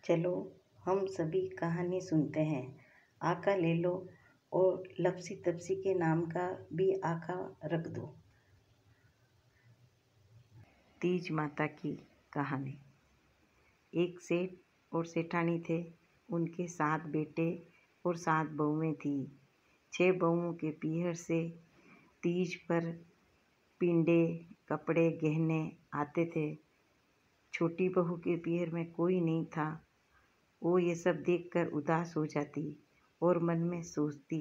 चलो हम सभी कहानी सुनते हैं। आका ले लो और लपसी तपसी के नाम का भी आका रख दो। तीज माता की कहानी। एक सेठ और सेठानी थे। उनके 7 बेटे और 7 बहुएं थी। 6 बहुओं के पीहर से तीज पर पिंडे, कपड़े, गहने आते थे। छोटी बहू के पीहर में कोई नहीं था। वो ये सब देखकर उदास हो जाती और मन में सोचती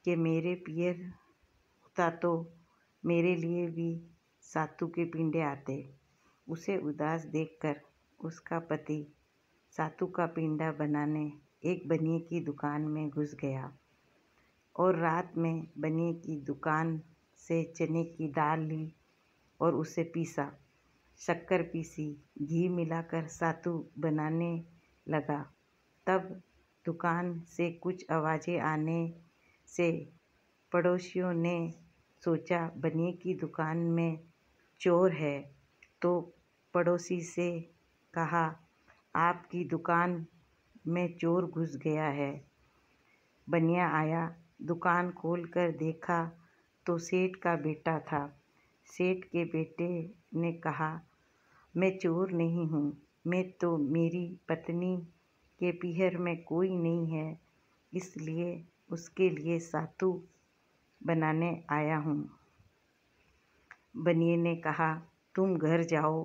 कि मेरे पीहर होता तो मेरे लिए भी सातू के पिंडे आते। उसे उदास देखकर उसका पति सातू का पिंडा बनाने एक बनिए की दुकान में घुस गया और रात में बनिए की दुकान से चने की दाल ली और उसे पीसा, शक्कर पीसी, घी मिलाकर सातू बनाने लगा। तब दुकान से कुछ आवाज़ें आने से पड़ोसियों ने सोचा बनिए की दुकान में चोर है, तो पड़ोसी से कहा आपकी दुकान में चोर घुस गया है। बनिया आया, दुकान खोलकर देखा तो सेठ का बेटा था। सेठ के बेटे ने कहा मैं चोर नहीं हूँ, मैं तो मेरी पत्नी के पीहर में कोई नहीं है, इसलिए उसके लिए सातू बनाने आया हूँ। बनिए ने कहा तुम घर जाओ,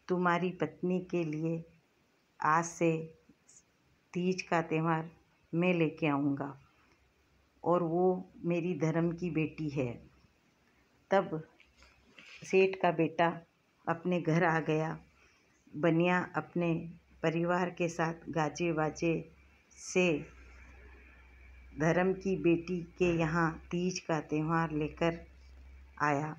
तुम्हारी पत्नी के लिए आज से तीज का त्यौहार मैं लेके आऊँगा और वो मेरी धर्म की बेटी है। तब सेठ का बेटा अपने घर आ गया। बनिया अपने परिवार के साथ गाजे बाजे से धर्म की बेटी के यहाँ तीज का त्यौहार लेकर आया।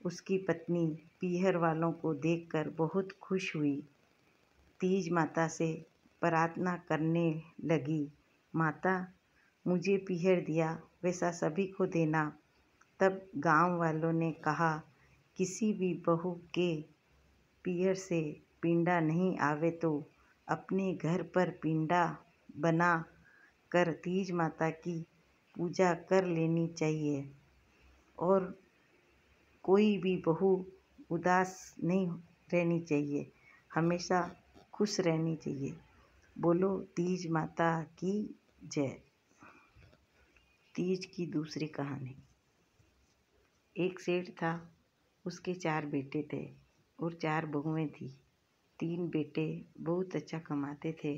उसकी पत्नी पीहर वालों को देखकर बहुत खुश हुई। तीज माता से प्रार्थना करने लगी, माता मुझे पीहर दिया वैसा सभी को देना। तब गांव वालों ने कहा किसी भी बहू के पीहर से पिंडा नहीं आवे तो अपने घर पर पिंडा बना कर तीज माता की पूजा कर लेनी चाहिए और कोई भी बहू उदास नहीं रहनी चाहिए, हमेशा खुश रहनी चाहिए। बोलो तीज माता की जय। तीज की दूसरी कहानी। एक सेठ था, उसके 4 बेटे थे और 4 बहुएं थी। 3 बेटे बहुत अच्छा कमाते थे,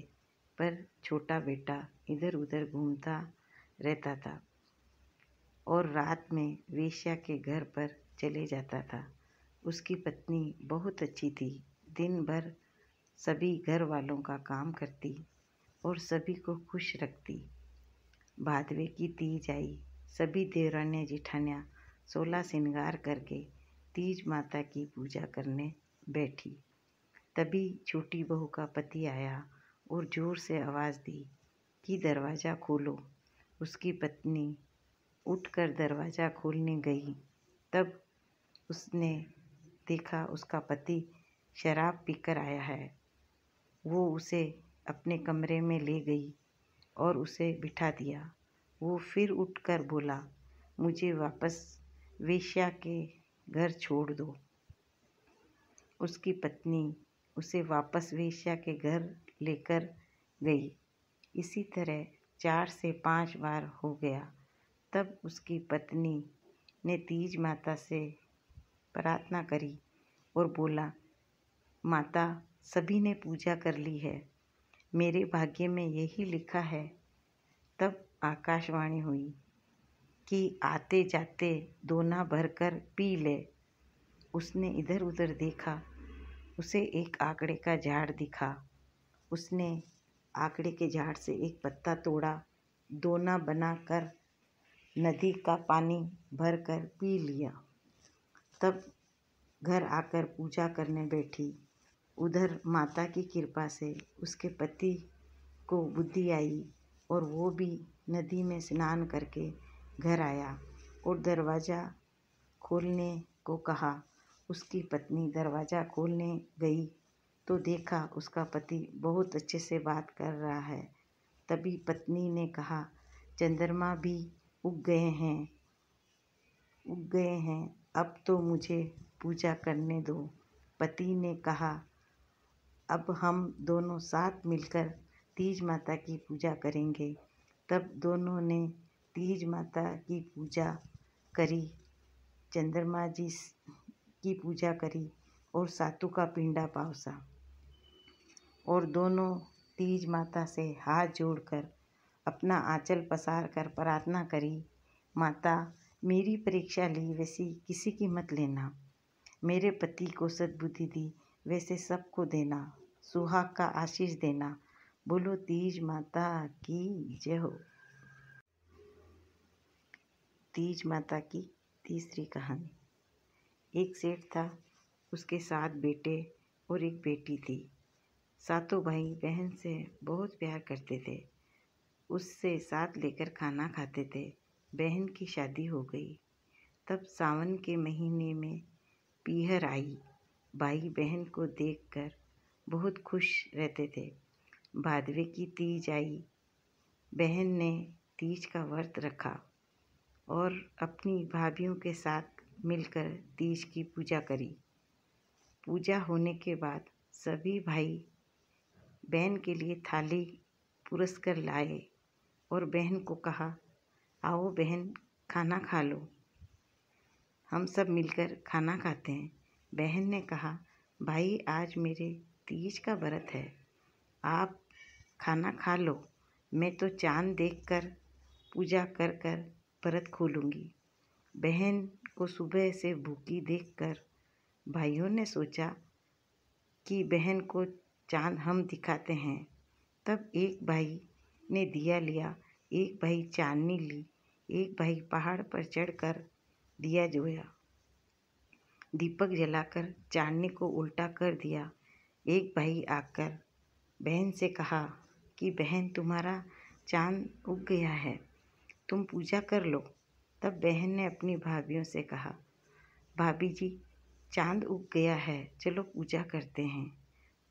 पर छोटा बेटा इधर उधर घूमता रहता था और रात में वेश्या के घर पर चले जाता था। उसकी पत्नी बहुत अच्छी थी, दिन भर सभी घर वालों का काम करती और सभी को खुश रखती। भादवे की तीज आई, सभी देवरानियाँ जेठानियाँ 16 श्रृंगार करके तीज माता की पूजा करने बैठी। तभी छोटी बहू का पति आया और ज़ोर से आवाज़ दी कि दरवाज़ा खोलो। उसकी पत्नी उठकर दरवाज़ा खोलने गई। तब उसने देखा उसका पति शराब पीकर आया है। वो उसे अपने कमरे में ले गई और उसे बिठा दिया। वो फिर उठकर बोला मुझे वापस वेश्या के घर छोड़ दो। उसकी पत्नी उसे वापस वेश्या के घर लेकर गई। इसी तरह 4 से 5 बार हो गया। तब उसकी पत्नी ने तीज माता से प्रार्थना करी और बोला माता सभी ने पूजा कर ली है, मेरे भाग्य में यही लिखा है। तब आकाशवाणी हुई कि आते जाते दोना भरकर पी ले। उसने इधर उधर देखा, उसे एक आकड़े का झाड़ दिखा। उसने आकड़े के झाड़ से एक पत्ता तोड़ा, दोना बनाकर नदी का पानी भरकर पी लिया। तब घर आकर पूजा करने बैठी। उधर माता की कृपा से उसके पति को बुद्धि आई और वो भी नदी में स्नान करके घर आया और दरवाज़ा खोलने को कहा। उसकी पत्नी दरवाज़ा खोलने गई तो देखा उसका पति बहुत अच्छे से बात कर रहा है। तभी पत्नी ने कहा, चंद्रमा भी उग गए हैं, अब तो मुझे पूजा करने दो। पति ने कहा, अब हम दोनों साथ मिलकर तीज माता की पूजा करेंगे। तब दोनों ने तीज माता की पूजा करी, चंद्रमा जी की पूजा करी और सातु का पिंडा पावसा और दोनों तीज माता से हाथ जोड़कर अपना आंचल पसार कर प्रार्थना करी, माता मेरी परीक्षा ली वैसी किसी की मत लेना, मेरे पति को सद्बुद्धि दी वैसे सबको देना, सुहाग का आशीष देना। बोलो तीज माता की जय हो। तीज माता की तीसरी कहानी। एक सेठ था, उसके 7 बेटे और एक बेटी थी। सातों भाई बहन से बहुत प्यार करते थे, उससे साथ लेकर खाना खाते थे। बहन की शादी हो गई। तब सावन के महीने में पीहर आई। भाई बहन को देखकर बहुत खुश रहते थे। भादवे की तीज आई। बहन ने तीज का व्रत रखा और अपनी भाभीयों के साथ मिलकर तीज की पूजा करी। पूजा होने के बाद सभी भाई बहन के लिए थाली पुरस्कर लाए और बहन को कहा, आओ बहन खाना खा लो। हम सब मिलकर खाना खाते हैं। बहन ने कहा, भाई आज मेरे तीज का व्रत है, आप खाना खा लो, मैं तो चांद देखकर पूजा कर कर व्रत खोलूँगी। बहन को सुबह से भूखी देखकर भाइयों ने सोचा कि बहन को चांद हम दिखाते हैं। तब एक भाई ने दिया लिया, एक भाई चांदनी ली, एक भाई पहाड़ पर चढ़कर दिया जोया, दीपक जलाकर चांदनी को उल्टा कर दिया। एक भाई आकर बहन से कहा कि बहन तुम्हारा चांद उग गया है, तुम पूजा कर लो। तब बहन ने अपनी भाभीयों से कहा, भाभी जी चांद उग गया है, चलो पूजा करते हैं।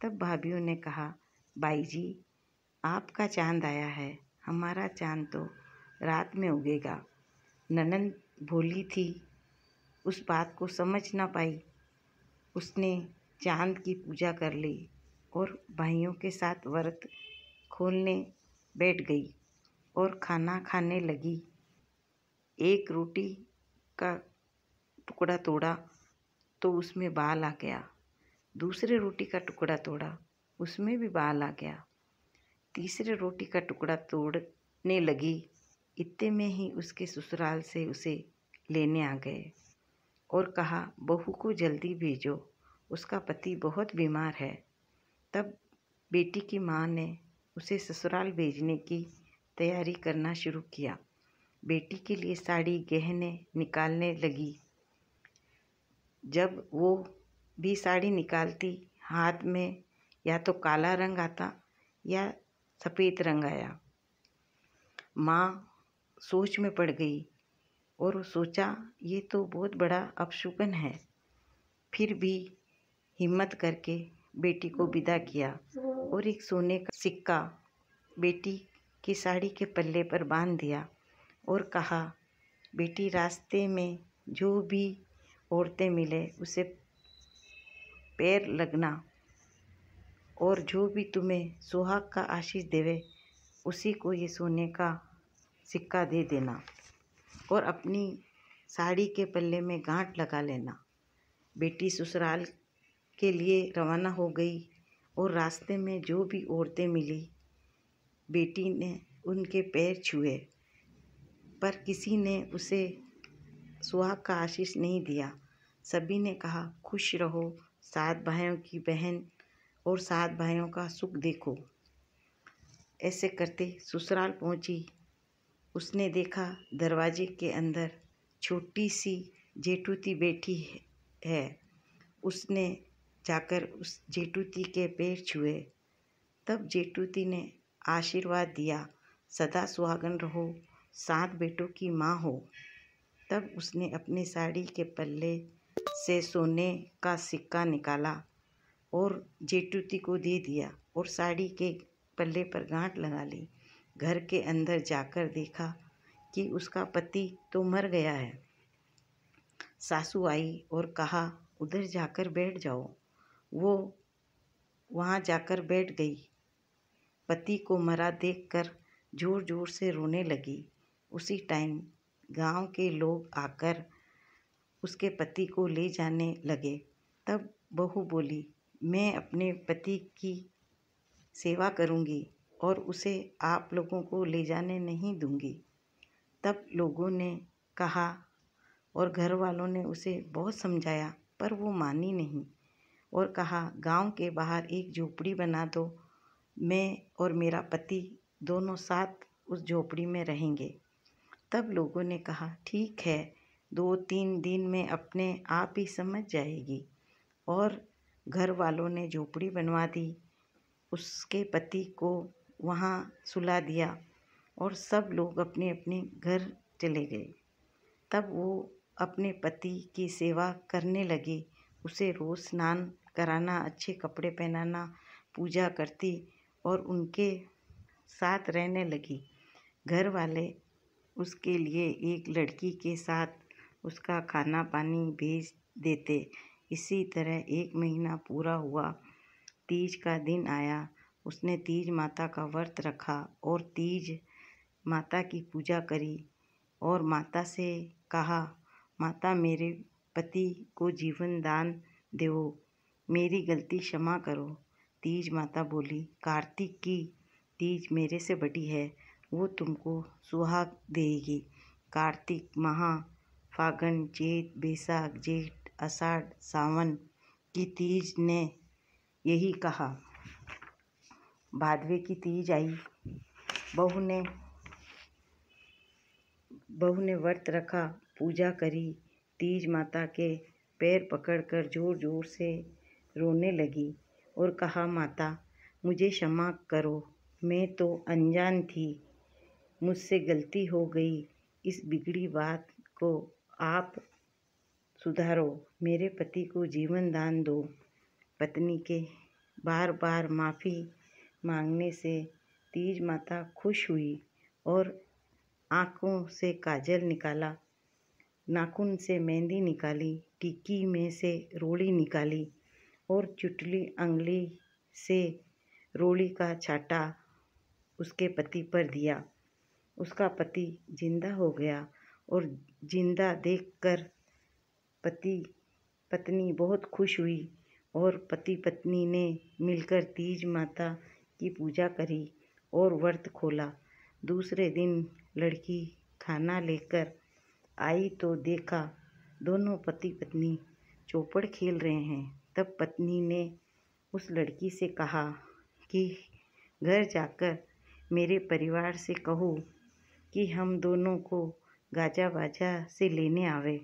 तब भाभीयों ने कहा, भाई जी आपका चांद आया है, हमारा चांद तो रात में उगेगा। ननंद भोली थी, उस बात को समझ ना पाई। उसने चांद की पूजा कर ली और भाइयों के साथ व्रत खोलने बैठ गई और खाना खाने लगी। एक रोटी का टुकड़ा तोड़ा तो उसमें बाल आ गया, दूसरे रोटी का टुकड़ा तोड़ा उसमें भी बाल आ गया, तीसरे रोटी का टुकड़ा तोड़ने लगी। इतने में ही उसके ससुराल से उसे लेने आ गए और कहा, बहू को जल्दी भेजो, उसका पति बहुत बीमार है। तब बेटी की माँ ने उसे ससुराल भेजने की तैयारी करना शुरू किया। बेटी के लिए साड़ी गहने निकालने लगी। जब वो भी साड़ी निकालती, हाथ में या तो काला रंग आता या सफ़ेद रंग आया। माँ सोच में पड़ गई और सोचा ये तो बहुत बड़ा अपशुकन है। फिर भी हिम्मत करके बेटी को विदा किया और एक सोने का सिक्का बेटी की साड़ी के पल्ले पर बांध दिया और कहा, बेटी रास्ते में जो भी औरतें मिले उसे पैर लगना और जो भी तुम्हें सुहाग का आशीष देवे उसी को ये सोने का सिक्का दे देना और अपनी साड़ी के पल्ले में गांठ लगा लेना। बेटी ससुराल के लिए रवाना हो गई और रास्ते में जो भी औरतें मिली बेटी ने उनके पैर छुए, पर किसी ने उसे सुहाग का आशीष नहीं दिया। सभी ने कहा, खुश रहो, 7 भाइयों की बहन और 7 भाइयों का सुख देखो। ऐसे करते ससुराल पहुंची। उसने देखा दरवाजे के अंदर छोटी सी जेठूती बैठी है। उसने जाकर उस जेठूती के पैर छुए। तब जेठूती ने आशीर्वाद दिया, सदा सुहागन रहो, 7 बेटों की माँ हो। तब उसने अपनी साड़ी के पल्ले से सोने का सिक्का निकाला और जेठूती को दे दिया और साड़ी के पल्ले पर गांठ लगा ली। घर के अंदर जाकर देखा कि उसका पति तो मर गया है। सासू आई और कहा, उधर जाकर बैठ जाओ। वो वहाँ जाकर बैठ गई। पति को मरा देखकर जोर जोर से रोने लगी। उसी टाइम गांव के लोग आकर उसके पति को ले जाने लगे। तब बहू बोली, मैं अपने पति की सेवा करूंगी और उसे आप लोगों को ले जाने नहीं दूंगी। तब लोगों ने कहा और घर वालों ने उसे बहुत समझाया, पर वो मानी नहीं और कहा, गांव के बाहर एक झोपड़ी बना दो, मैं और मेरा पति दोनों साथ उस झोपड़ी में रहेंगे। तब लोगों ने कहा, ठीक है, 2-3 दिन में अपने आप ही समझ जाएगी। और घर वालों ने झोपड़ी बनवा दी। उसके पति को वहाँ सुला दिया और सब लोग अपने अपने घर चले गए। तब वो अपने पति की सेवा करने लगी। उसे रोज़ स्नान कराना, अच्छे कपड़े पहनाना, पूजा करती और उनके साथ रहने लगी। घर वाले उसके लिए एक लड़की के साथ उसका खाना पानी भेज देते। इसी तरह 1 महीना पूरा हुआ। तीज का दिन आया। उसने तीज माता का व्रत रखा और तीज माता की पूजा करी और माता से कहा, माता मेरे पति को जीवन दान दो, मेरी गलती क्षमा करो। तीज माता बोली, कार्तिक की तीज मेरे से बड़ी है, वो तुमको सुहाग देगी। कार्तिक, महा, फागुन, चैत, बैसाख, जेठ, आषाढ़, सावन की तीज ने यही कहा। भादवे की तीज आई। बहू ने व्रत रखा, पूजा करी। तीज माता के पैर पकड़कर जोर जोर से रोने लगी और कहा, माता मुझे क्षमा करो, मैं तो अनजान थी, मुझसे गलती हो गई। इस बिगड़ी बात को आप सुधारो, मेरे पति को जीवन दान दो। पत्नी के बार बार माफ़ी मांगने से तीज माता खुश हुई और आँखों से काजल निकाला, नाखून से मेहंदी निकाली, टिक्की में से रोली निकाली और चुटली अंगली से रोली का छाटा उसके पति पर दिया। उसका पति जिंदा हो गया और जिंदा देखकर पत्नी बहुत खुश हुई और पति पत्नी ने मिलकर तीज माता की पूजा करी और व्रत खोला। दूसरे दिन लड़की खाना लेकर आई तो देखा दोनों पति पत्नी चौपड़ खेल रहे हैं। तब पत्नी ने उस लड़की से कहा कि घर जाकर मेरे परिवार से कहो कि हम दोनों को गाजा बाजा से लेने आवे।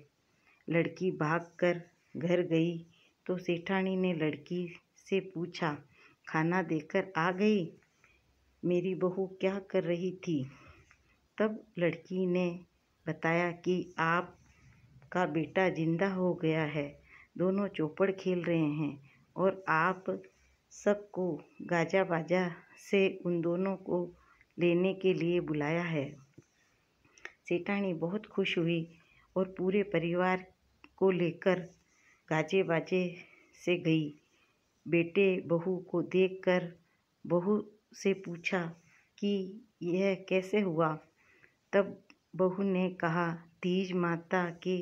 लड़की भागकर घर गई तो सेठानी ने लड़की से पूछा, खाना देकर आ गई? मेरी बहू क्या कर रही थी? तब लड़की ने बताया कि आपका बेटा जिंदा हो गया है, दोनों चौपड़ खेल रहे हैं और आप सबको गाजा बाजा से उन दोनों को लेने के लिए बुलाया है। सेठानी बहुत खुश हुई और पूरे परिवार को लेकर गाजे बाजे से गई। बेटे बहू को देखकर बहू से पूछा कि यह कैसे हुआ? तब बहू ने कहा, तीज माता के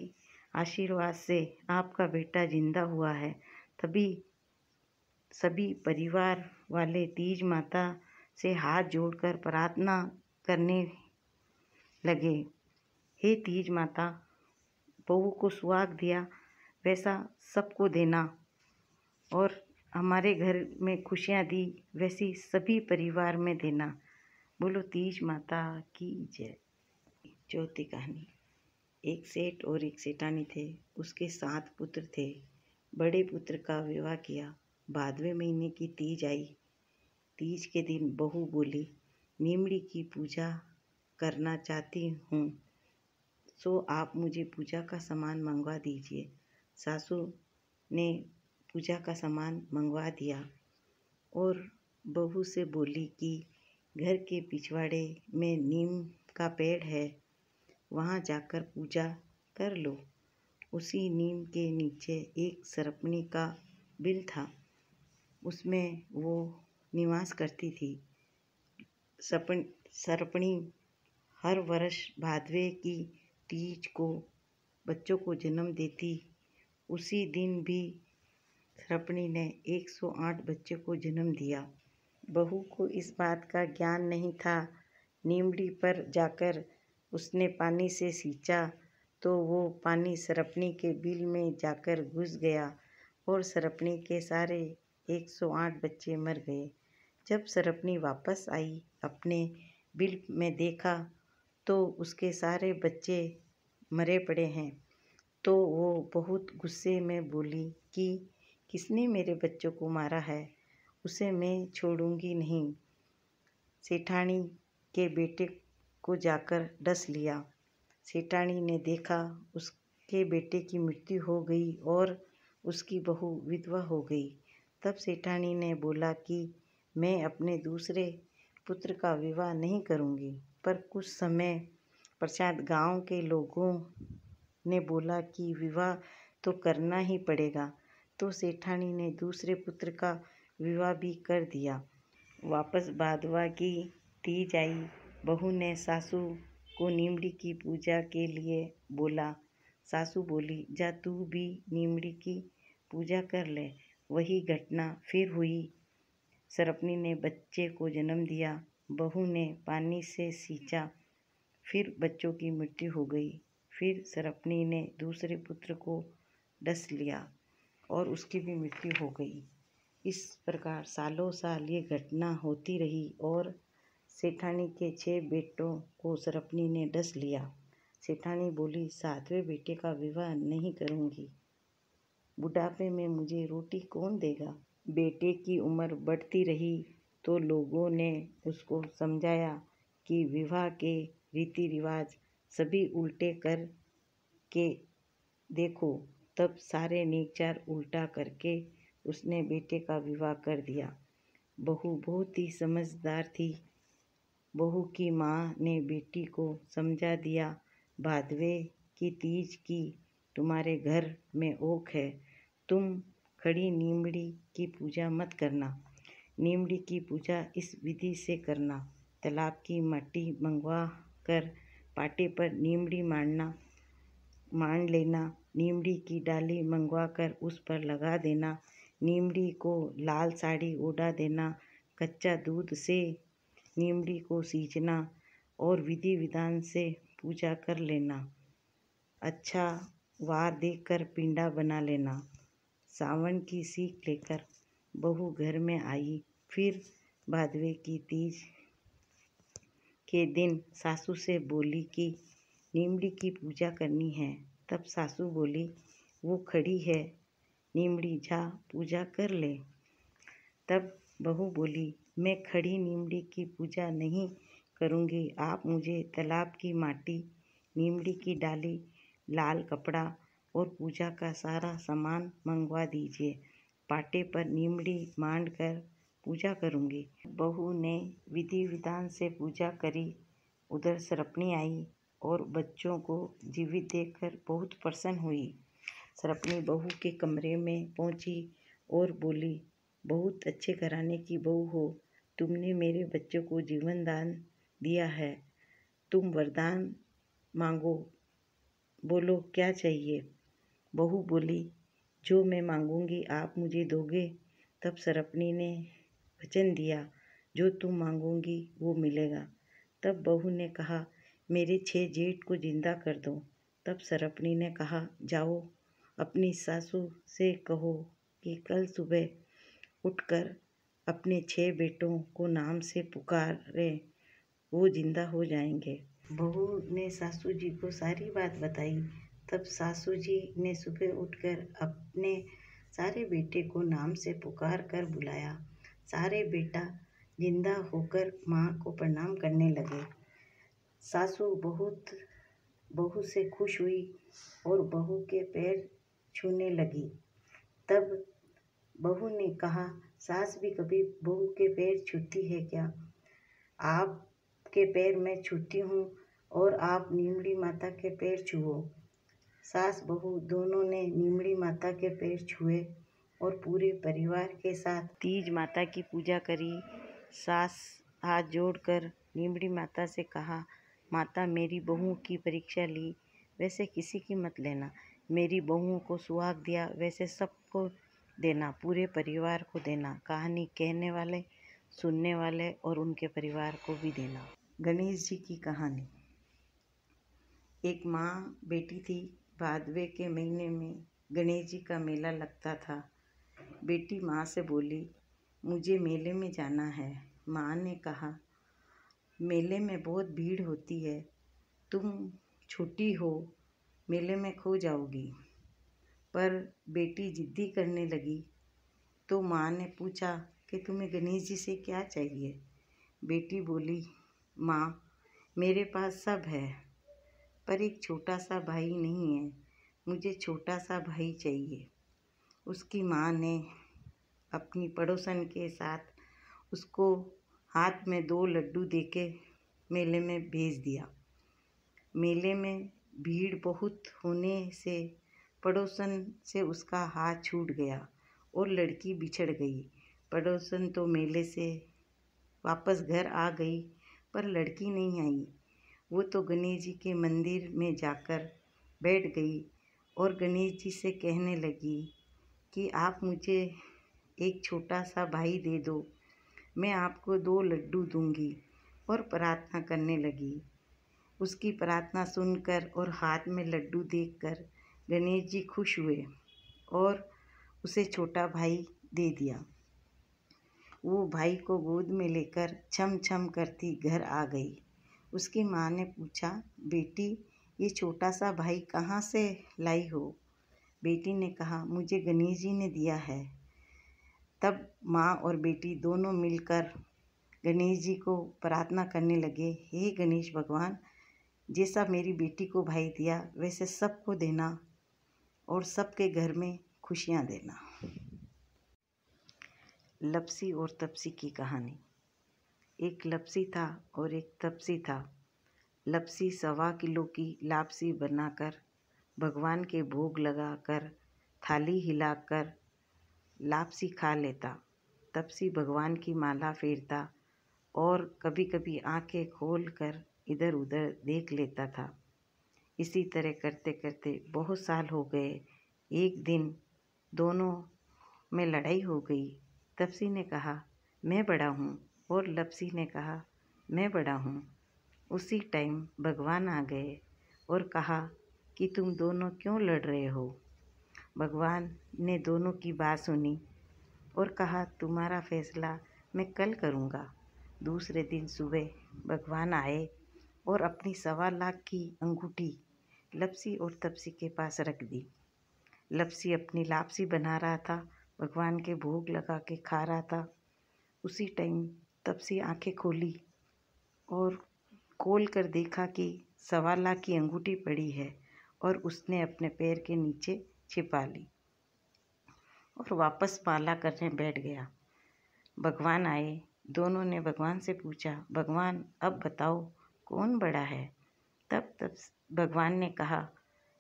आशीर्वाद से आपका बेटा जिंदा हुआ है। तभी सभी परिवार वाले तीज माता से हाथ जोड़कर प्रार्थना करने लगे, हे तीज माता, बहू को सुहाग दिया वैसा सबको देना और हमारे घर में खुशियाँ दी वैसी सभी परिवार में देना। बोलो तीज माता की जय। चौथी कहानी। एक सेठ और एक सेठानी थे। उसके 7 पुत्र थे। बड़े पुत्र का विवाह किया। भादवे महीने की तीज आई। तीज के दिन बहू बोली, नीमड़ी की पूजा करना चाहती हूँ, सो आप मुझे पूजा का सामान मंगवा दीजिए। सासू ने पूजा का सामान मंगवा दिया और बहू से बोली कि घर के पिछवाड़े में नीम का पेड़ है, वहाँ जाकर पूजा कर लो। उसी नीम के नीचे एक सरपनी का बिल था, उसमें वो निवास करती थी। सरपणी हर वर्ष भादवे की तीज को बच्चों को जन्म देती। उसी दिन भी सरपणी ने 108 बच्चों को जन्म दिया। बहू को इस बात का ज्ञान नहीं था। नीमड़ी पर जाकर उसने पानी से सींचा तो वो पानी सरपणी के बिल में जाकर घुस गया और सरपणी के सारे 108 बच्चे मर गए। जब सरपणी वापस आई, अपने बिल में देखा तो उसके सारे बच्चे मरे पड़े हैं। तो वो बहुत गुस्से में बोली कि किसने मेरे बच्चों को मारा है, उसे मैं छोड़ूंगी नहीं। सेठानी के बेटे को जाकर डस लिया। सेठानी ने देखा उसके बेटे की मृत्यु हो गई और उसकी बहू विधवा हो गई। तब सेठानी ने बोला कि मैं अपने दूसरे पुत्र का विवाह नहीं करूंगी। पर कुछ समय पश्चात गांव के लोगों ने बोला कि विवाह तो करना ही पड़ेगा, तो सेठानी ने दूसरे पुत्र का विवाह भी कर दिया। वापस भादवा की तीज आई। बहू ने सासू को नीमड़ी की पूजा के लिए बोला। सासू बोली, जा तू भी नीमड़ी की पूजा कर ले। वही घटना फिर हुई। सरपनी ने बच्चे को जन्म दिया। बहू ने पानी से सींचा, फिर बच्चों की मृत्यु हो गई। फिर सरपनी ने दूसरे पुत्र को डस लिया और उसकी भी मृत्यु हो गई। इस प्रकार सालों साल ये घटना होती रही और सेठानी के 6 बेटों को सरपनी ने डस लिया। सेठानी बोली, 7वें बेटे का विवाह नहीं करूंगी, बुढ़ापे में मुझे रोटी कौन देगा। बेटे की उम्र बढ़ती रही तो लोगों ने उसको समझाया कि विवाह के रीति रिवाज सभी उल्टे कर के देखो। तब सारे नेकचार उल्टा करके उसने बेटे का विवाह कर दिया। बहू बहुत ही समझदार थी। बहू की माँ ने बेटी को समझा दिया, भादवे की तीज की तुम्हारे घर में ओख है, तुम खड़ी नीमड़ी की पूजा मत करना। नीमड़ी की पूजा इस विधि से करना, तालाब की मिट्टी मंगवा कर पाटे पर नीमड़ी मान लेना, नीमड़ी की डाली मंगवा कर उस पर लगा देना, नीमड़ी को लाल साड़ी ओढ़ा देना, कच्चा दूध से नीमड़ी को सींचना और विधि विधान से पूजा कर लेना। अच्छा वार देखकर पिंडा बना लेना। सावन की सीख लेकर बहू घर में आई। फिर भादवे की तीज के दिन सासू से बोली कि नीमड़ी की पूजा करनी है। तब सासू बोली, वो खड़ी है, नीमड़ी जा पूजा कर ले। तब बहू बोली, मैं खड़ी नीमड़ी की पूजा नहीं करूँगी, आप मुझे तालाब की माटी, नीमड़ी की डाली, लाल कपड़ा और पूजा का सारा सामान मंगवा दीजिए। पाटे पर नीमड़ी मांड कर पूजा करूँगी। बहू ने विधि विधान से पूजा करी। उधर सरपनी आई और बच्चों को जीवित देखकर बहुत प्रसन्न हुई। सरपनी बहू के कमरे में पहुंची और बोली, बहुत अच्छे घराने की बहू हो, तुमने मेरे बच्चों को जीवन दान दिया है, तुम वरदान मांगो, बोलो क्या चाहिए। बहू बोली, जो मैं मांगूंगी आप मुझे दोगे। तब सरपनी ने वचन दिया, जो तुम मांगोगी वो मिलेगा। तब बहू ने कहा, मेरे 6 जेठ को जिंदा कर दो। तब सरपनी ने कहा, जाओ अपनी सासू से कहो कि कल सुबह उठकर अपने 6 बेटों को नाम से पुकारे, वो जिंदा हो जाएंगे। बहू ने सासू जी को सारी बात बताई। तब सासू जी ने सुबह उठकर अपने सारे बेटे को नाम से पुकार कर बुलाया। सारे बेटा जिंदा होकर माँ को प्रणाम करने लगे। सासू बहुत बहू से खुश हुई और बहू के पैर छूने लगी। तब बहू ने कहा, सास भी कभी बहू के पैर छूती है क्या? आपके पैर मैं छूती हूँ और आप नीमड़ी माता के पैर छुओ। सास बहू दोनों ने नीमड़ी माता के पैर छुए और पूरे परिवार के साथ तीज माता की पूजा करी। सास हाथ जोड़कर नीमड़ी माता से कहा, माता मेरी बहू की परीक्षा ली, वैसे किसी की मत लेना। मेरी बहू को सुहाग दिया, वैसे सबको देना, पूरे परिवार को देना। कहानी कहने वाले, सुनने वाले और उनके परिवार को भी देना। गणेश जी की कहानी। एक माँ बेटी थी। भादवे के महीने में गणेश जी का मेला लगता था। बेटी माँ से बोली, मुझे मेले में जाना है। माँ ने कहा, मेले में बहुत भीड़ होती है, तुम छोटी हो, मेले में खो जाओगी। पर बेटी जिद्दी करने लगी तो माँ ने पूछा कि तुम्हें गणेश जी से क्या चाहिए? बेटी बोली, माँ मेरे पास सब है, पर एक छोटा सा भाई नहीं है, मुझे छोटा सा भाई चाहिए। उसकी माँ ने अपनी पड़ोसन के साथ उसको हाथ में 2 लड्डू देके मेले में भेज दिया। मेले में भीड़ बहुत होने से पड़ोसन से उसका हाथ छूट गया और लड़की बिछड़ गई। पड़ोसन तो मेले से वापस घर आ गई, पर लड़की नहीं आई। वो तो गणेश जी के मंदिर में जाकर बैठ गई और गणेश जी से कहने लगी कि आप मुझे एक छोटा सा भाई दे दो, मैं आपको 2 लड्डू दूंगी, और प्रार्थना करने लगी। उसकी प्रार्थना सुनकर और हाथ में लड्डू देखकर गणेश जी खुश हुए और उसे छोटा भाई दे दिया। वो भाई को गोद में लेकर छम छम करती घर आ गई। उसकी माँ ने पूछा, बेटी ये छोटा सा भाई कहाँ से लाई हो? बेटी ने कहा, मुझे गणेश जी ने दिया है। तब माँ और बेटी दोनों मिलकर गणेश जी को प्रार्थना करने लगे, हे गणेश भगवान, जैसा मेरी बेटी को भाई दिया वैसे सबको देना और सबके घर में खुशियाँ देना। लपसी और तपसी की कहानी। एक लपसी था और एक तपसी था। लपसी 1.25 किलो की लापसी बनाकर भगवान के भोग लगाकर थाली हिलाकर लापसी खा लेता। तपसी भगवान की माला फेरता और कभी कभी आंखें खोल कर इधर उधर देख लेता था। इसी तरह करते करते बहुत साल हो गए। एक दिन दोनों में लड़ाई हो गई। तपसी ने कहा, मैं बड़ा हूँ, और लपसी ने कहा, मैं बड़ा हूँ। उसी टाइम भगवान आ गए और कहा कि तुम दोनों क्यों लड़ रहे हो? भगवान ने दोनों की बात सुनी और कहा, तुम्हारा फैसला मैं कल करूँगा। दूसरे दिन सुबह भगवान आए और अपनी 1.25 लाख की अंगूठी लपसी और तपसी के पास रख दी। लपसी अपनी लापसी बना रहा था, भगवान के भोग लगा के खा रहा था। उसी टाइम तपसी आंखें खोली और खोल कर देखा कि 1.25 लाख की अंगूठी पड़ी है, और उसने अपने पैर के नीचे छिपा ली और वापस माला करने बैठ गया। भगवान आए। दोनों ने भगवान से पूछा, भगवान अब बताओ कौन बड़ा है? तब भगवान ने कहा,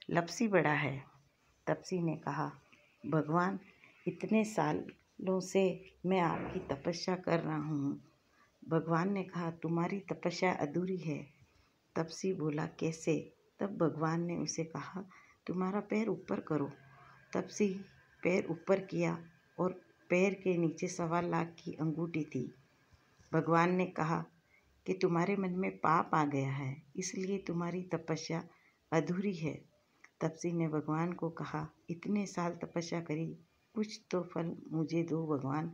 लपसी बड़ा है। तपसी ने कहा, भगवान इतने सालों से मैं आपकी तपस्या कर रहा हूँ। भगवान ने कहा, तुम्हारी तपस्या अधूरी है। तपसी बोला, कैसे? तब भगवान ने उसे कहा, तुम्हारा पैर ऊपर करो। तपसी पैर ऊपर किया और पैर के नीचे 1.25 लाख की अंगूठी थी। भगवान ने कहा कि तुम्हारे मन में पाप आ गया है, इसलिए तुम्हारी तपस्या अधूरी है। तपसी ने भगवान को कहा, इतने साल तपस्या करी, कुछ तो फल मुझे दो भगवान।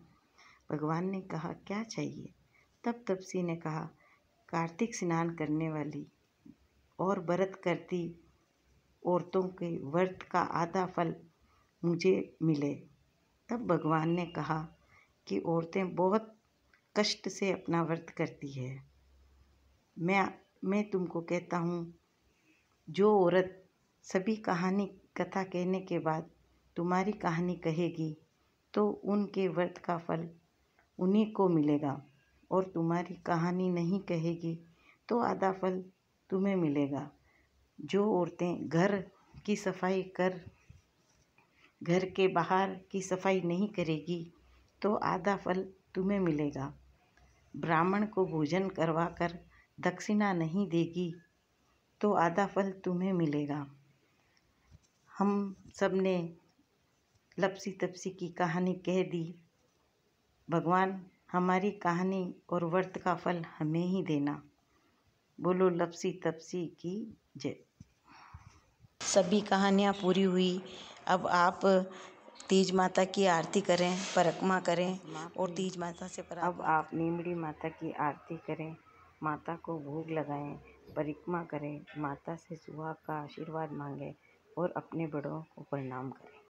भगवान ने कहा, क्या चाहिए? तब तपसी ने कहा, कार्तिक स्नान करने वाली और व्रत करती औरतों के व्रत का आधा फल मुझे मिले। तब भगवान ने कहा कि औरतें बहुत कष्ट से अपना व्रत करती है। मैं तुमको कहता हूँ, जो औरत सभी कहानी कथा कहने के बाद तुम्हारी कहानी कहेगी तो उनके व्रत का फल उन्हीं को मिलेगा। और तुम्हारी कहानी नहीं कहेगी तो आधा फल तुम्हें मिलेगा। जो औरतें घर की सफाई कर घर के बाहर की सफाई नहीं करेगी तो आधा फल तुम्हें मिलेगा। ब्राह्मण को भोजन करवाकर दक्षिणा नहीं देगी तो आधा फल तुम्हें मिलेगा। हम सब ने लपसी तपसी की कहानी कह दी। भगवान हमारी कहानी और व्रत का फल हमें ही देना। बोलो लपसी तपसी की जय। सभी कहानियाँ पूरी हुई। अब आप तीज माता की आरती करें, परिक्रमा करें और तीज माता से अब आप नीमड़ी माता की आरती करें, माता को भोग लगाएं, परिक्रमा करें, माता से सुहाग का आशीर्वाद मांगें और अपने बड़ों को प्रणाम करें।